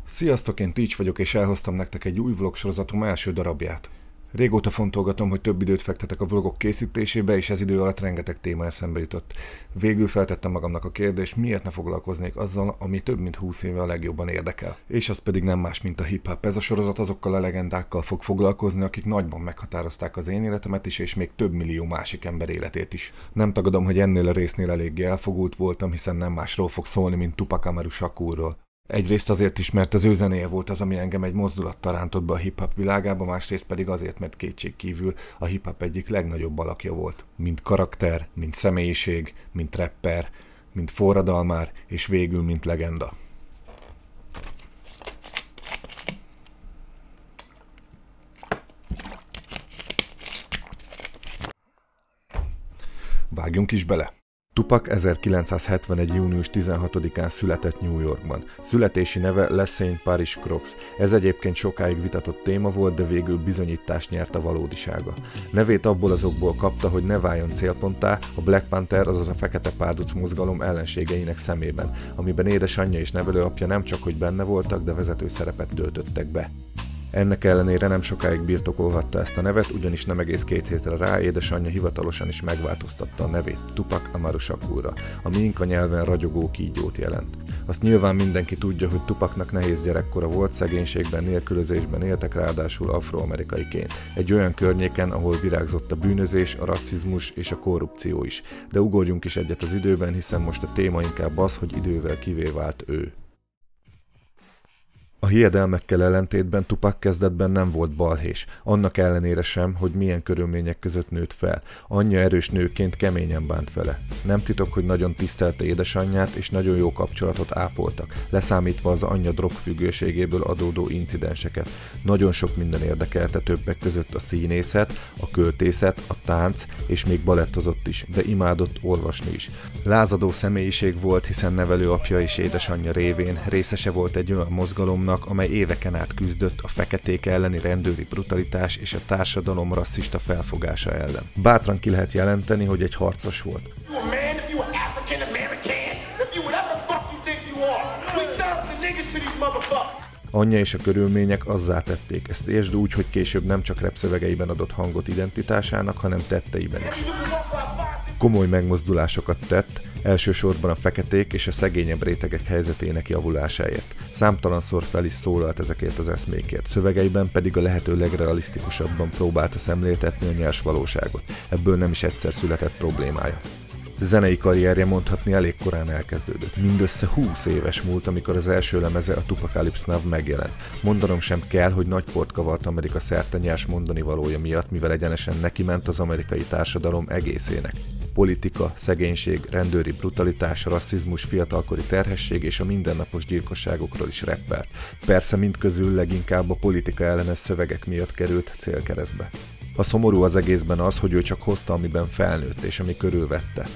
Sziasztok, én Teach vagyok, és elhoztam nektek egy új vlog sorozatom első darabját. Régóta fontolgatom, hogy több időt fektetek a vlogok készítésébe, és ez idő alatt rengeteg téma eszembe jutott. Végül feltettem magamnak a kérdést, miért ne foglalkoznék azzal, ami több mint 20 éve a legjobban érdekel. És az pedig nem más, mint a hip-hop. Ez a sorozat azokkal a legendákkal fog foglalkozni, akik nagyban meghatározták az én életemet is, és még több millió másik ember életét is. Nem tagadom, hogy ennél a résznél eléggé elfogult voltam, hiszen nem másról fog szólni, mint Tupac Amaru Shakurról. Egyrészt azért is, mert az ő zenéje volt az, ami engem egy mozdulattal rántott be a hip-hop világába, másrészt pedig azért, mert kétségkívül a hip-hop egyik legnagyobb alakja volt. Mint karakter, mint személyiség, mint rapper, mint forradalmár, és végül mint legenda. Vágjunk is bele! Tupac 1971. június 16-án született New Yorkban. Születési neve LaSagne Paris Crooks. Ez egyébként sokáig vitatott téma volt, de végül bizonyítást nyert a valódisága. Nevét abból azokból kapta, hogy ne váljon célponttá a Black Panther, azaz a fekete párduc mozgalom ellenségeinek szemében, amiben édesanyja és nevelőapja nem csak hogy benne voltak, de vezető szerepet töltöttek be. Ennek ellenére nem sokáig birtokolhatta ezt a nevet, ugyanis nem egész 2 hétre rá édesanyja hivatalosan is megváltoztatta a nevét Tupac Amaru Shakurra, ami inka nyelven ragyogó kígyót jelent. Azt nyilván mindenki tudja, hogy Tupacnak nehéz gyerekkora volt, szegénységben, nélkülözésben éltek, ráadásul afroamerikaiként. Egy olyan környéken, ahol virágzott a bűnözés, a rasszizmus és a korrupció is. De ugorjunk is egyet az időben, hiszen most a téma inkább az, hogy idővel kivé vált ő. A hiedelmekkel ellentétben Tupac kezdetben nem volt balhés, annak ellenére sem, hogy milyen körülmények között nőtt fel. Anyja erős nőként keményen bánt vele. Nem titok, hogy nagyon tisztelte édesanyját, és nagyon jó kapcsolatot ápoltak, leszámítva az anyja drogfüggőségéből adódó incidenseket. Nagyon sok minden érdekelte, többek között a színészet, a költészet, a tánc, és még balettozott is, de imádott olvasni is. Lázadó személyiség volt, hiszen nevelőapja és édesanyja révén részese volt egy olyan mozgalomnak, amely éveken át küzdött a feketék elleni rendőri brutalitás és a társadalom rasszista felfogása ellen. Bátran ki lehet jelenteni, hogy egy harcos volt. Anyja és a körülmények azzá tették, ezt értsd úgy, hogy később nem csak rapszövegeiben adott hangot identitásának, hanem tetteiben is. Komoly megmozdulásokat tett, elsősorban a feketék és a szegényebb rétegek helyzetének javulásáért. Számtalanszor fel is szólalt ezekért az eszmékért, szövegeiben pedig a lehető legrealisztikusabban próbálta szemléltetni a nyers valóságot. Ebből nem is egyszer született problémája. Zenei karrierje mondhatni elég korán elkezdődött. Mindössze 20 éves múlt, amikor az első lemeze, a Tupacalypse Now megjelent. Mondanom sem kell, hogy nagy port kavart Amerika szerte nyers mondani valója miatt, mivel egyenesen nekiment az amerikai társadalom egészének. Politika, szegénység, rendőri brutalitás, rasszizmus, fiatalkori terhesség és a mindennapos gyilkosságokról is rappelt. Persze mindközül leginkább a politika ellenes szövegek miatt került célkeresztbe. A szomorú az egészben az, hogy ő csak hozta, amiben felnőtt és ami körülvette.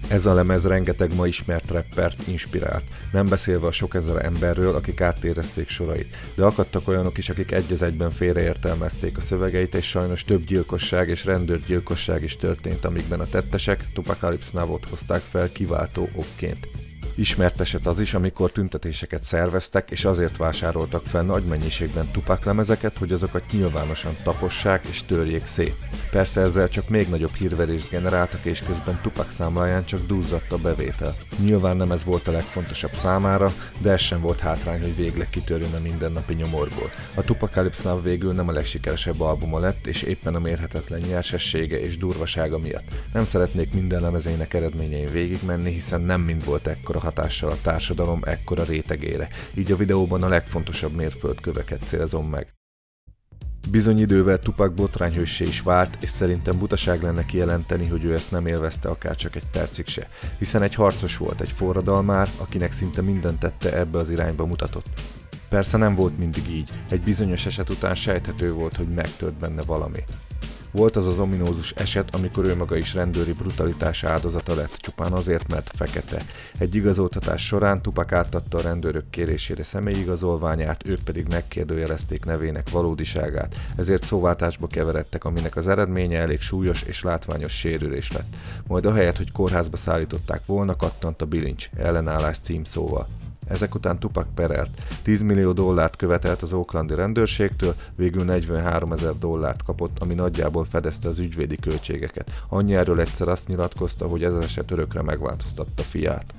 Ez a lemez rengeteg ma ismert rappert inspirált, nem beszélve a sok ezer emberről, akik átérezték sorait, de akadtak olyanok is, akik egy az egyben félreértelmezték a szövegeit, és sajnos több gyilkosság és rendőrgyilkosság is történt, amikben a tettesek Tupacalypse Now-ot hozták fel kiváltó okként. Ismert eset az is, amikor tüntetéseket szerveztek, és azért vásároltak fel nagy mennyiségben Tupac lemezeket, hogy azokat nyilvánosan tapossák és törjék szét. Persze ezzel csak még nagyobb hírverést generáltak, és közben Tupac számláján csak duzzadt a bevétel. Nyilván nem ez volt a legfontosabb számára, de ez sem volt hátrány, hogy végleg kitörjön a mindennapi nyomorból. A Tupacalypse Now végül nem a legsikeresebb albuma lett, és éppen a mérhetetlen nyersessége és durvasága miatt. Nem szeretnék minden lemezének eredményein végigmenni, hiszen nem mind volt ekkora hatással a társadalom ekkora rétegére, így a videóban a legfontosabb mérföldköveket célzom meg. Bizony idővel Tupac botrányhőssé is vált, és szerintem butaság lenne kijelenteni, hogy ő ezt nem élvezte akár csak egy percig se, hiszen egy harcos volt, egy forradalmár, akinek szinte mindent tette ebbe az irányba mutatott. Persze nem volt mindig így, egy bizonyos eset után sejthető volt, hogy megtört benne valami. Volt az az ominózus eset, amikor ő maga is rendőri brutalitás áldozata lett, csupán azért, mert fekete. Egy igazoltatás során Tupac átadta a rendőrök kérésére személyigazolványát, ők pedig megkérdőjelezték nevének valódiságát, ezért szóváltásba keveredtek, aminek az eredménye elég súlyos és látványos sérülés lett. Majd ahelyett, hogy kórházba szállították volna, kattant a bilincs, ellenállás címszóval. Ezek után Tupac perelt. $10 millió követelt az oaklandi rendőrségtől, végül $43,000 kapott, ami nagyjából fedezte az ügyvédi költségeket. Annyi erről egyszer azt nyilatkozta, hogy ez az eset örökre megváltoztatta fiát.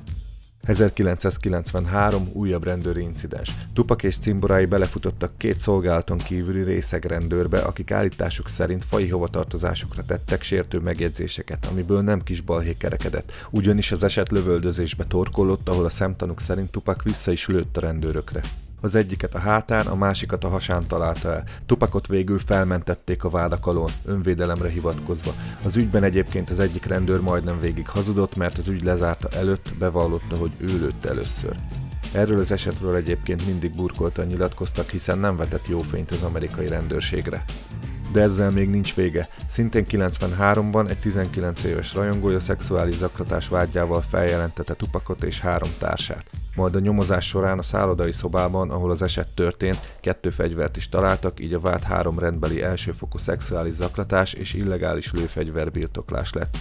1993 újabb rendőri incidens. Tupac és cimborái belefutottak 2 szolgálaton kívüli részeg rendőrbe, akik állításuk szerint faji hovatartozásukra tettek sértő megjegyzéseket, amiből nem kis balhé kerekedett. Ugyanis az eset lövöldözésbe torkollott, ahol a szemtanúk szerint Tupac vissza is lőtt a rendőrökre. Az egyiket a hátán, a másikat a hasán találta el. Tupacot végül felmentették a vádak alól, önvédelemre hivatkozva. Az ügyben egyébként az egyik rendőr majdnem végig hazudott, mert az ügy lezárta előtt bevallotta, hogy ő lőtte először. Erről az esetről egyébként mindig burkoltan nyilatkoztak, hiszen nem vetett jó fényt az amerikai rendőrségre. De ezzel még nincs vége. Szintén 93-ban egy 19 éves rajongója szexuális zaklatás vágyával feljelentette Tupacot és 3 társát. Majd a nyomozás során a szállodai szobában, ahol az eset történt, 2 fegyvert is találtak, így a vád 3 rendbeli elsőfokú szexuális zaklatás és illegális lőfegyver birtoklás lett.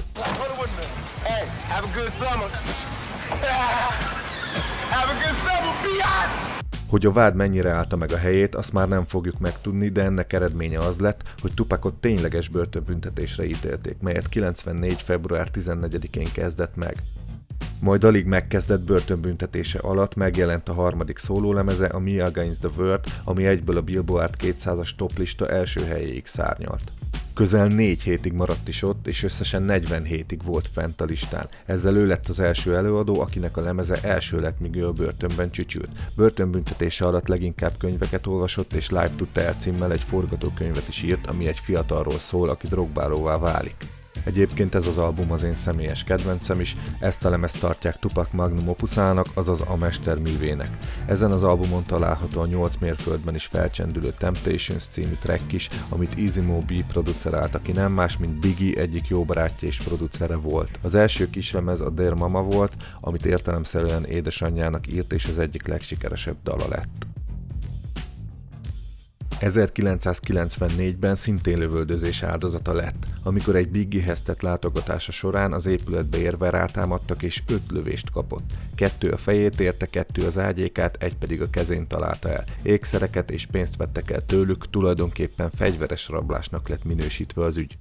Hogy a vád mennyire állta meg a helyét, azt már nem fogjuk megtudni, de ennek eredménye az lett, hogy Tupacot tényleges börtönbüntetésre ítélték, melyet 94. február 14-én kezdett meg. Majd alig megkezdett börtönbüntetése alatt megjelent a harmadik szólólemeze, a Me Against the World, ami egyből a Billboard 200-as toplista első helyéig szárnyalt. Közel 4 hétig maradt is ott, és összesen 40 hétig volt fent a listán. Ezzel ő lett az első előadó, akinek a lemeze első lett, míg ő a börtönben csücsült. Börtönbüntetése alatt leginkább könyveket olvasott, és Live to Tell címmel egy forgatókönyvet is írt, ami egy fiatalról szól, aki drogbálóvá válik. Egyébként ez az album az én személyes kedvencem is, ezt a lemezt tartják Tupac magnum opusának, azaz a mesterművének. Ezen az albumon található a 8 mérföldben is felcsendülő Temptations című track is, amit Easy Mo Bee producerált, aki nem más, mint Biggie egyik jó barátja és producere volt. Az első kislemez a Dear Mama volt, amit értelemszerűen édesanyjának írt, és az egyik legsikeresebb dala lett. 1994-ben szintén lövöldözés áldozata lett, amikor egy Biggiehez tett látogatása során az épületbe érve rátámadtak és 5 lövést kapott. 2 a fejét érte, 2 az ágyékát, 1 pedig a kezén találta el. Ékszereket és pénzt vettek el tőlük, tulajdonképpen fegyveres rablásnak lett minősítve az ügy.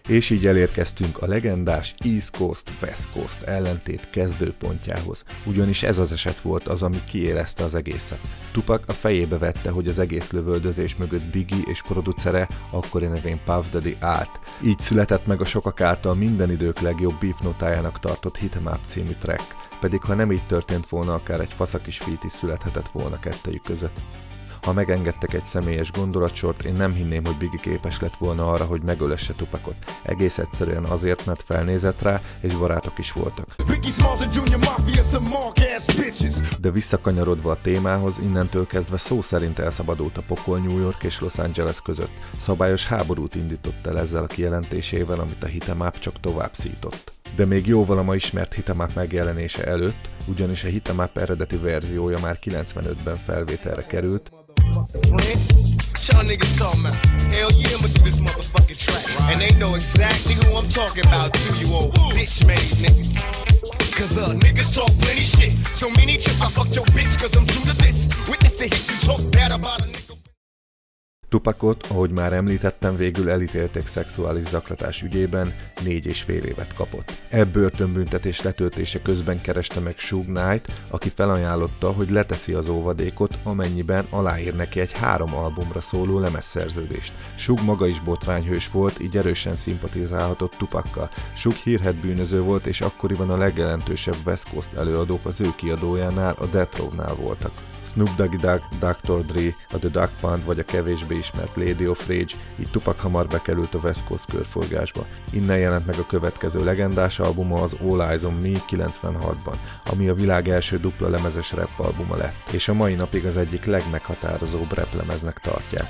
És így elérkeztünk a legendás East Coast-West Coast ellentét kezdőpontjához, ugyanis ez az eset volt az, ami kiélezte az egészet. Tupac a fejébe vette, hogy az egész lövöldözés mögött Biggie és producere, akkori nevén Puff Daddy állt. Így született meg a sokak által minden idők legjobb beef notájának tartott Hit 'em Up című track, pedig ha nem így történt volna, akár egy faszakis feat is születhetett volna kettejük között. Ha megengedtek egy személyes gondolatsort, én nem hinném, hogy Biggie képes lett volna arra, hogy megölesse Tupacot. Egész egyszerűen azért, mert felnézett rá, és barátok is voltak. De visszakanyarodva a témához, innentől kezdve szó szerint elszabadult a pokol New York és Los Angeles között. Szabályos háborút indított el ezzel a kijelentésével, amit a Hit 'em Up csak tovább szított. De még jóval a ma ismert Hit 'em Up megjelenése előtt, ugyanis a Hit 'em Up eredeti verziója már 95-ben felvételre került, Tupacot, ahogy már említettem, végül elítélték szexuális zaklatás ügyében, 4,5 évet kapott. Börtönbüntetés letöltése közben kereste meg Suge Knight, aki felajánlotta, hogy leteszi az óvadékot, amennyiben aláír neki egy 3 albumra szóló lemezszerződést. Suge maga is botrányhős volt, így erősen szimpatizálhatott Tupaccal. Suge hírhedt bűnöző volt, és akkoriban a legjelentősebb West Coast előadók az ő kiadójánál, a Death Row-nál voltak. Snoop Doggy Dogg, Dr. Dre, a The Dogg Pound vagy a kevésbé ismert Lady of Rage, így Tupac hamar bekerült a West Coast körforgásba. Innen jelent meg a következő legendás albuma, az All Eyes on Me 96-ban, ami a világ első dupla lemezes rap albuma lett, és a mai napig az egyik legmeghatározóbb rap lemeznek tartják,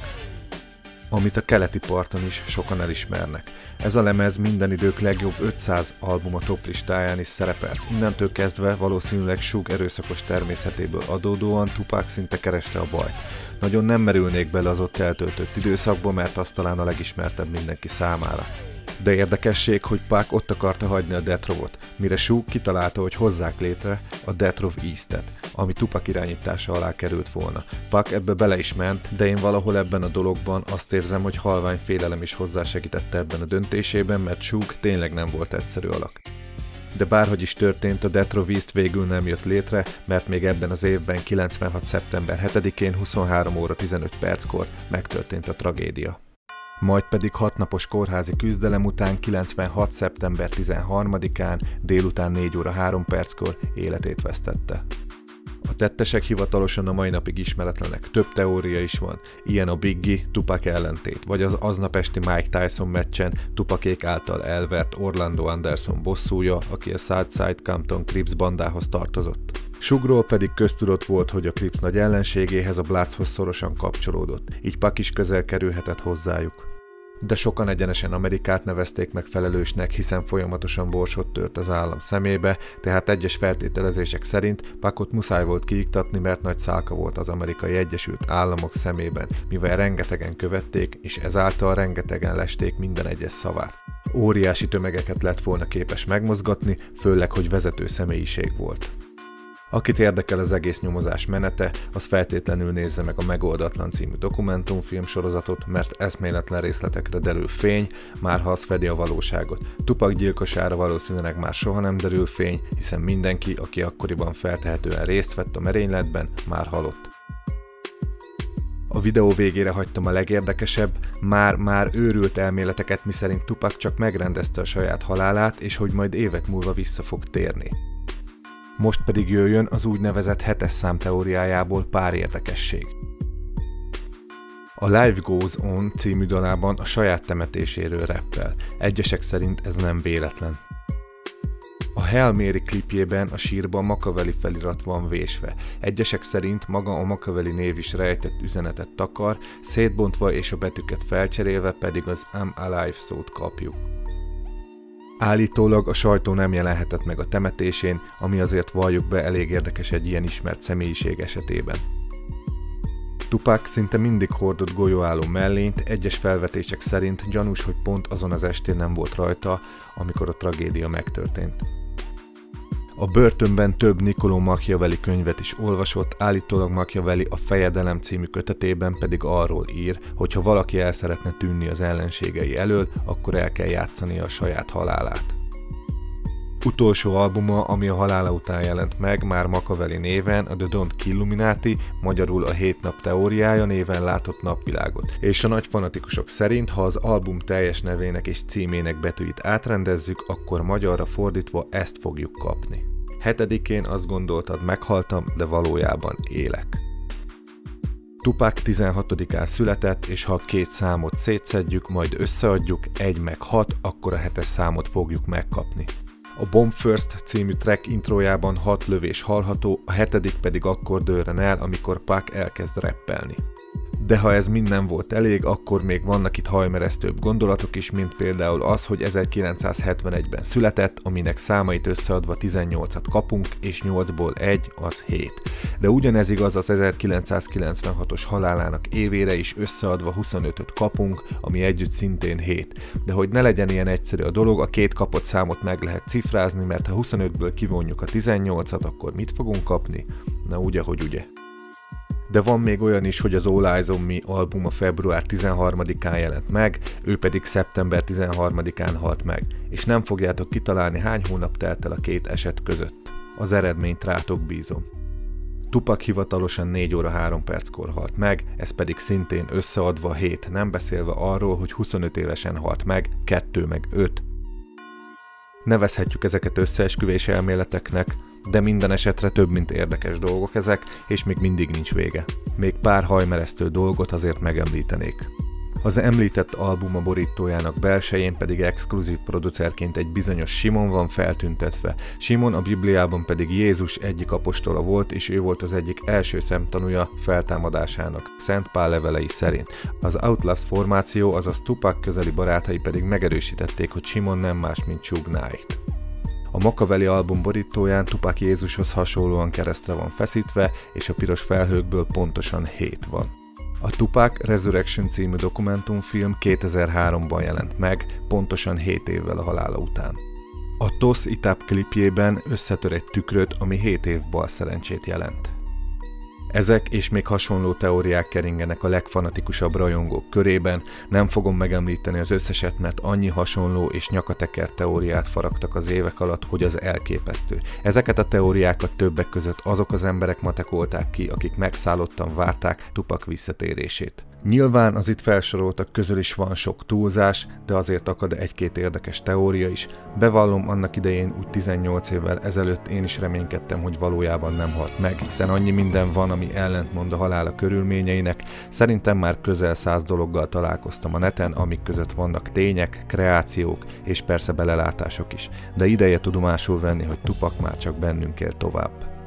amit a keleti parton is sokan elismernek. Ez a lemez minden idők legjobb 500 albuma toplistáján is szerepelt. Innentől kezdve valószínűleg Suge erőszakos természetéből adódóan Tupac szinte kereste a bajt. Nagyon nem merülnék bele az ott eltöltött időszakba, mert az talán a legismertebb mindenki számára. De érdekesség, hogy Pac ott akarta hagyni a Death Row-ot, mire Suge kitalálta, hogy hozzák létre a Death Row East-et, ami Tupac irányítása alá került volna. Pac ebbe bele is ment, de én valahol ebben a dologban azt érzem, hogy halvány félelem is hozzásegítette ebben a döntésében, mert Suge tényleg nem volt egyszerű alak. De bárhogy is történt, a Death Row East végül nem jött létre, mert még ebben az évben 96. szeptember 7-én 23 óra 15 perckor megtörtént a tragédia. Majd pedig 6 napos kórházi küzdelem után 96. szeptember 13-án délután 4 óra 3 perckor életét vesztette. A tettesek hivatalosan a mai napig ismeretlenek, több teória is van, ilyen a Biggie Tupac ellentét, vagy az aznap esti Mike Tyson meccsen Tupacék által elvert Orlando Anderson bosszúja, aki a Southside Compton Crips bandához tartozott. Suge-ról pedig köztudott volt, hogy a Crips nagy ellenségéhez, a Bloodshoz szorosan kapcsolódott, így Pac is közel kerülhetett hozzájuk. De sokan egyenesen Amerikát nevezték meg felelősnek, hiszen folyamatosan borsot tört az állam szemébe, tehát egyes feltételezések szerint Pacot muszáj volt kiiktatni, mert nagy szálka volt az Amerikai Egyesült Államok szemében, mivel rengetegen követték, és ezáltal rengetegen lesték minden egyes szavát. Óriási tömegeket lett volna képes megmozgatni, főleg, hogy vezető személyiség volt. Akit érdekel az egész nyomozás menete, az feltétlenül nézze meg a Megoldatlan című dokumentumfilm sorozatot, mert eszméletlen részletekre derül fény, már ha az fedi a valóságot. Tupac gyilkosára valószínűleg már soha nem derül fény, hiszen mindenki, aki akkoriban feltehetően részt vett a merényletben, már halott. A videó végére hagytam a legérdekesebb, már őrült elméleteket, miszerint Tupac csak megrendezte a saját halálát, és hogy majd évek múlva vissza fog térni. Most pedig jöjjön az úgynevezett 7-es szám teóriájából pár érdekesség. A Life Goes On című dalában a saját temetéséről rappel. Egyesek szerint ez nem véletlen. A Hail Mary klipjében a sírban Makaveli felirat van vésve. Egyesek szerint maga a Makaveli név is rejtett üzenetet takar, szétbontva és a betűket felcserélve pedig az I'm Alive szót kapjuk. Állítólag a sajtó nem jelenhetett meg a temetésén, ami azért valljuk be elég érdekes egy ilyen ismert személyiség esetében. Tupac szinte mindig hordott golyóálló mellényt, egyes felvetések szerint gyanús, hogy pont azon az estén nem volt rajta, amikor a tragédia megtörtént. A börtönben több Niccolò Machiavelli könyvet is olvasott, állítólag Machiavelli a Fejedelem című kötetében pedig arról ír, hogy ha valaki el szeretne tűnni az ellenségei elől, akkor el kell játszania a saját halálát. Utolsó albuma, ami a halála után jelent meg, már Makaveli néven, a The Don't Kill Illuminati, magyarul a 7 nap teóriája néven látott napvilágot. És a nagy fanatikusok szerint, ha az album teljes nevének és címének betűit átrendezzük, akkor magyarra fordítva ezt fogjuk kapni. 7-én azt gondoltad, meghaltam, de valójában élek. Tupac 16-án született, és ha a két számot szétszedjük, majd összeadjuk, 1 meg 6, akkor a 7-es számot fogjuk megkapni. A Bomb First című track intrójában 6 lövés hallható, a 7. pedig akkor dőlne el, amikor Pac elkezd rappelni. De ha ez mind nem volt elég, akkor még vannak itt hajmeresztőbb gondolatok is, mint például az, hogy 1971-ben született, aminek számait összeadva 18-at kapunk, és 8-ból 1 az 7. De ugyanez igaz az 1996-os halálának évére is, összeadva 25-öt kapunk, ami együtt szintén 7. De hogy ne legyen ilyen egyszerű a dolog, a két kapott számot meg lehet cifrázni, mert ha 25-ből kivonjuk a 18-at, akkor mit fogunk kapni? Na úgy, ahogy ugye. De van még olyan is, hogy az All Eyes on Me albuma február 13-án jelent meg, ő pedig szeptember 13-án halt meg, és nem fogjátok kitalálni, hány hónap telt el a két eset között. Az eredményt rátok bízom. Tupac hivatalosan 4 óra 3 perckor halt meg, ez pedig szintén összeadva 7, nem beszélve arról, hogy 25 évesen halt meg, 2 meg 5. Nevezhetjük ezeket összeesküvés elméleteknek, de minden esetre több mint érdekes dolgok ezek, és még mindig nincs vége. Még pár hajmeresztő dolgot azért megemlítenék. Az említett albuma borítójának belsején pedig exkluzív producerként egy bizonyos Simon van feltüntetve. Simon a Bibliában pedig Jézus egyik apostola volt, és ő volt az egyik első szemtanúja feltámadásának, Szent Pál levelei szerint. Az Outlast formáció, azaz Tupac közeli barátai pedig megerősítették, hogy Simon nem más, mint Suge Knight. A Makaveli album borítóján Tupac Jézushoz hasonlóan keresztre van feszítve, és a piros felhőkből pontosan 7 van. A Tupac Resurrection című dokumentumfilm 2003-ban jelent meg, pontosan 7 évvel a halála után. A Toss It Up klipjében összetör egy tükröt, ami 7 év balszerencsét jelent. Ezek és még hasonló teóriák keringenek a legfanatikusabb rajongók körében, nem fogom megemlíteni az összeset, mert annyi hasonló és nyakateker teóriát faragtak az évek alatt, hogy az elképesztő. Ezeket a teóriákat többek között azok az emberek matekolták ki, akik megszállottan várták Tupac visszatérését. Nyilván az itt felsoroltak közül is van sok túlzás, de azért akad egy-két érdekes teória is. Bevallom, annak idején úgy 18 évvel ezelőtt én is reménykedtem, hogy valójában nem halt meg, hiszen annyi minden van, ami ellentmond a halála körülményeinek. Szerintem már közel 100 dologgal találkoztam a neten, amik között vannak tények, kreációk és persze belelátások is. De ideje tudomásul venni, hogy Tupac már csak bennünk él tovább.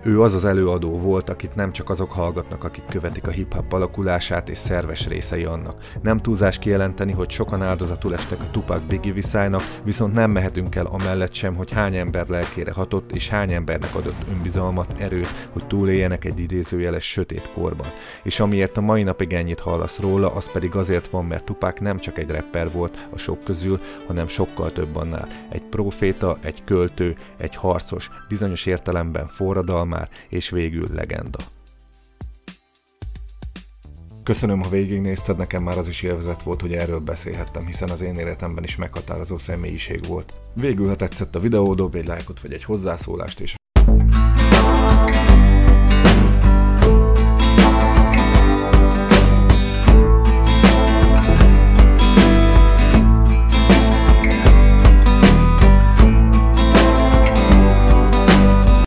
Ő az az előadó volt, akit nem csak azok hallgatnak, akik követik a hip-hop alakulását és szerves részei annak. Nem túlzás kijelenteni, hogy sokan áldozatul estek a Tupac-Biggie viszálynak, viszont nem mehetünk el amellett sem, hogy hány ember lelkére hatott és hány embernek adott önbizalmat, erőt, hogy túléljenek egy idézőjeles sötét korban. És amiért a mai napig ennyit hallasz róla, az pedig azért van, mert Tupac nem csak egy rapper volt a sok közül, hanem sokkal több annál. Egy proféta, egy költő, egy harcos, bizonyos értelemben forradalmár, és végül legenda. Köszönöm, ha végignézted, nekem már az is élvezet volt, hogy erről beszélhettem, hiszen az én életemben is meghatározó személyiség volt. Végül, ha tetszett a videó, dobj egy lájkot vagy egy hozzászólást, és